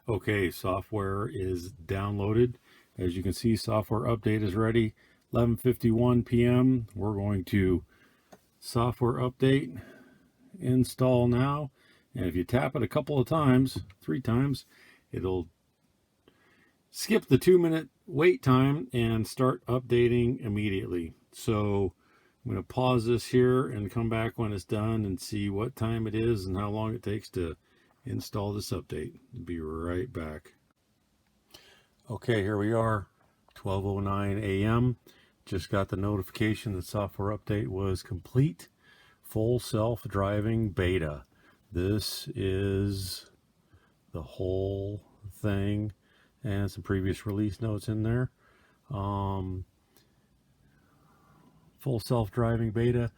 Okay, software is downloaded. As you can see, software update is ready. 11:51 p.m. We're going to software update, install now. And if you tap it a couple of times, 3 times, it'll skip the 2-minute wait time and start updating immediately. So I'm going to pause this here and come back when it's done and see what time it is and how long it takes to install this update. Be right back. Okay, here we are, 12:09 a.m. Just got the notification that software update was complete. Full self-driving beta. This is the whole thing and some previous release notes in there. Full self-driving beta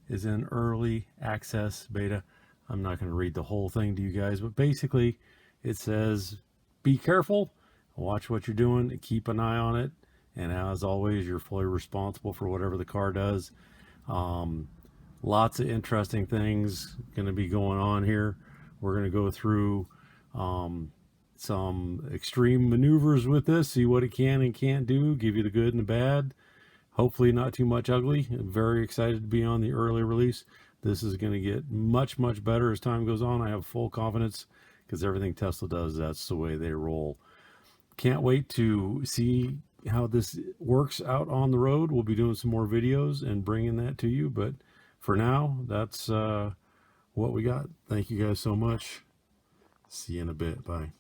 is in early access beta. I'm not going to read the whole thing to you guys, but basically it says be careful, watch what you're doing, keep an eye on it, and as always, you're fully responsible for whatever the car does. Lots of interesting things going to be going on here. We're going to go through some extreme maneuvers with this, see what it can and can't do, give you the good and the bad. Hopefully not too much ugly. I'm very excited to be on the early release. This is going to get much, much better as time goes on. I have full confidence because everything Tesla does, that's the way they roll. Can't wait to see how this works out on the road. We'll be doing some more videos and bringing that to you. But for now, that's what we got. Thank you guys so much. See you in a bit. Bye.